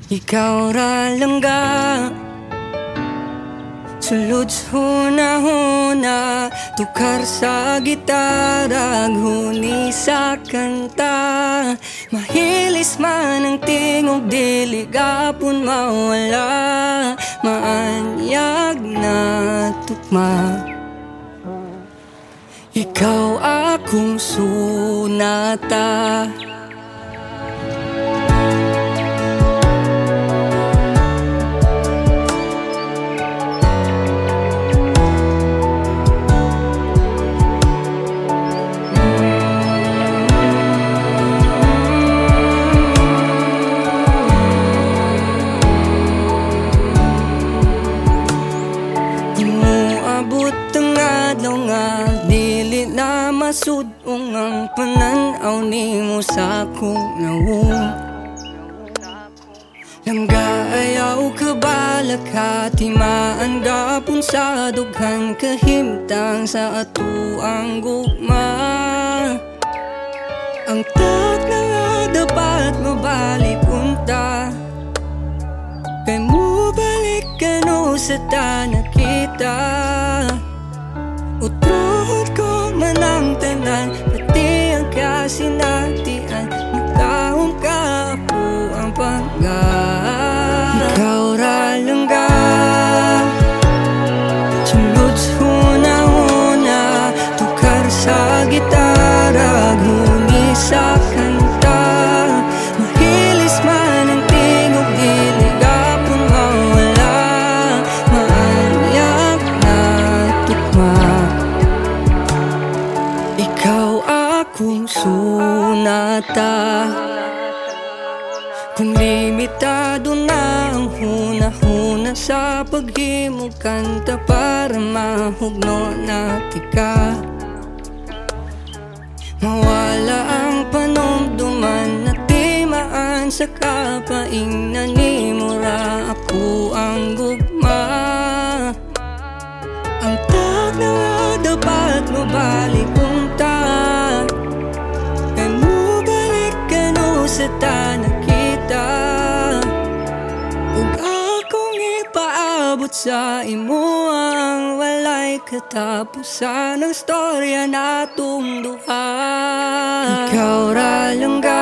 Ikaw ra lang ga sulod huna-huna, tukar sa gitara, huni sa kanta. Mahilis man ang tingog, dili gapon mawala, maanyag na tukma. Ikaw akong sunata. Dili na masudong ang pananaw nimo sa akong nawong. Langga ayaw ka balak, hatimaan gapon sa dughan, kahimtang sa ato ang gugma. Ang tag na nga dapat mabalik unta, kay mo balik ka no sa tanakita. Utrohod ko man ang tanan, pati ang kasinatian, magtaong ka ako ang pangga. Ikaw ra lang ga sulod huna-huna, tukar sa gitara, huni sa kanta. Mahilis man ang tingog, dili gapon mawala, maanyag na tukma. Ikaw akong sunata. Kung limitado na ang huna-huna sa paghimog kanta, para mahugno natin ka, mawala ang panumduman na timaan sa kapaing nanimura, ako ang gugma. Ang tag na nga dapat mabalik unta, kay mo balik ka no sa tanakita. Ug akong ipaabot sa imo ang walay katapusan ng storya natong duha. Ikaw ra lang ga